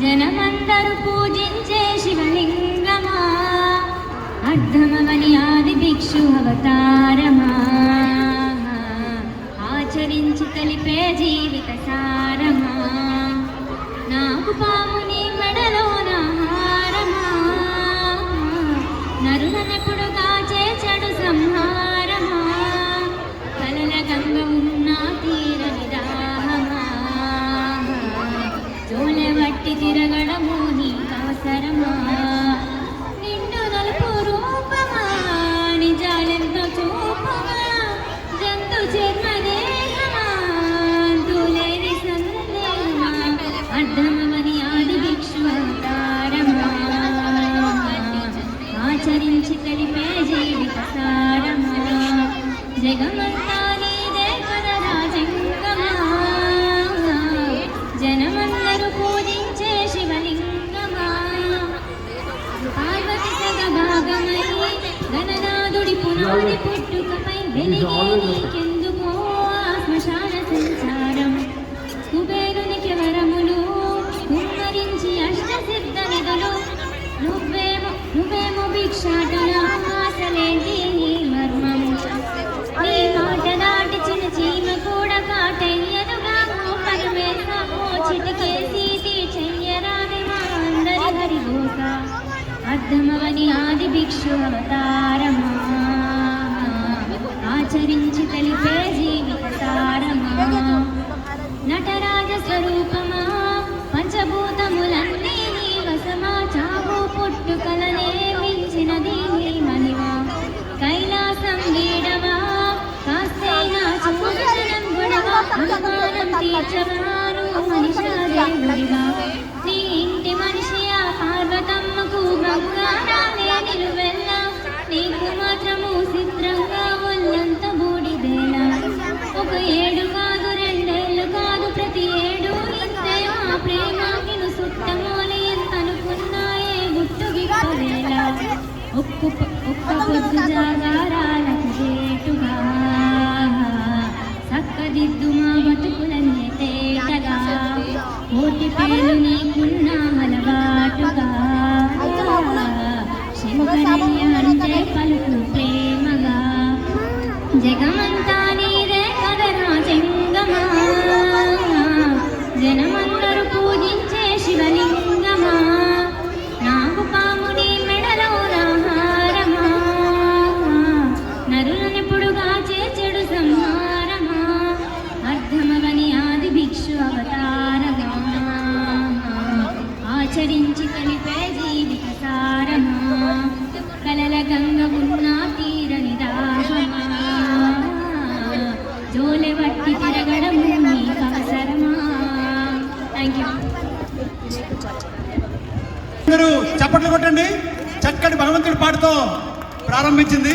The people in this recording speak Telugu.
జనమందరూ పూజించే శివలింగమా, అర్ధమవని ఆది భిక్షు అవతారమా, ఆచరించి తెలిపే జీవిత సారమా, నాకు పాముని మెడలోన హారమా, నరులనెప్పుడు కాచే చెడు సంహారమా, కలల గంగ ఉన్న తీరని దాహమా, జోలె వట్టి తిరగడము నీకవసరమా, నిండు నలుపు రూపమా, నిజాలెంతో చూపమా, జంతు చర్మ దేహమా, తులేని సందేహమా, అర్ధమవని ఆది భిక్షు అవతారమా, ఆచరించి తెలిపే జీవిత సారమా, జగమంతా నీదే కదరా జంగమా, జనమందరూ పూజించే శివలింగమా, పార్వతి సగ భాగమై గణనాథుడి పునాది పుట్టుకపై వెలిగే నీకెందుకో శ్మశాన సంచారం, కుబేరునికి వరములు కుమ్మరించి అష్టసిద్ధ నిధులు, నువ్వేమో భిక్షాటన ఆశలేంటి నీ మర్మం, నీ మాట దాటి చిన్న చీమ కూడా కాటయ్యదుగా, పరమేశమో చిటికేసి చెయ్యరాని మా అందరి హరిగోస, అర్ధమవని ఆది భిక్షు అవతారమా, ఆచరించి తెలిపే జీవిత సారమా, నటరాజ స్వరూపమా, పంచభూతములన్నీ నీ వశమా, చావు పుట్టుకలనే మించినది నీ మహిమా, కైలాసం వీడవా, కాస్తైనా చూడనం గుడవా, అనుమానం తీర్చవారు మనిషాదేవుడివా, నీ ఇంటి మనిషి ఆ పార్వతమ్మకు బంగారాలే నిలువెల్లా, నీకు మాత్రము చిత్రంగా ఒళ్ళంత బూడిదేలా, ఒక 7 కాదు 2 ఏళ్ళు కాదు ప్రతి 7 ఇంతే ఆ ప్రేమకి ను సుట్టమోలి ఎంత అనుకున్నాయే గుట్టు గిప్పవేలా, ఒక్క పొద్దు జాగారాలకు చేటుగా, చక్కదిద్దు మా బతుకులన్నీ తేటగా, కోటి పేరు నీకున్న అలవాటుగా, శంకరయ్య అంటే పలుకు ప్రేమగా, జగమంతా నీదే కదరా జంగమా, జనమందరూ పూజించే శివలింగమా, నాకు పాముని మెడలోన హారమా, నరులనెప్పుడు కాచే చెడు సంహారమా, అర్ధమవని ఆది భిక్షు అవతారమా, ఆచరించి తెలిపే జీవిత సారమా, కలల గంగ ఉన్న తీరని దాహమా, జోలె వట్టి తిరగడము నీకవసరమా. Thank you. చప్పట్లు కొట్టండి. చక్కటి భగవంతుడి పాటతో ప్రారంభించింది.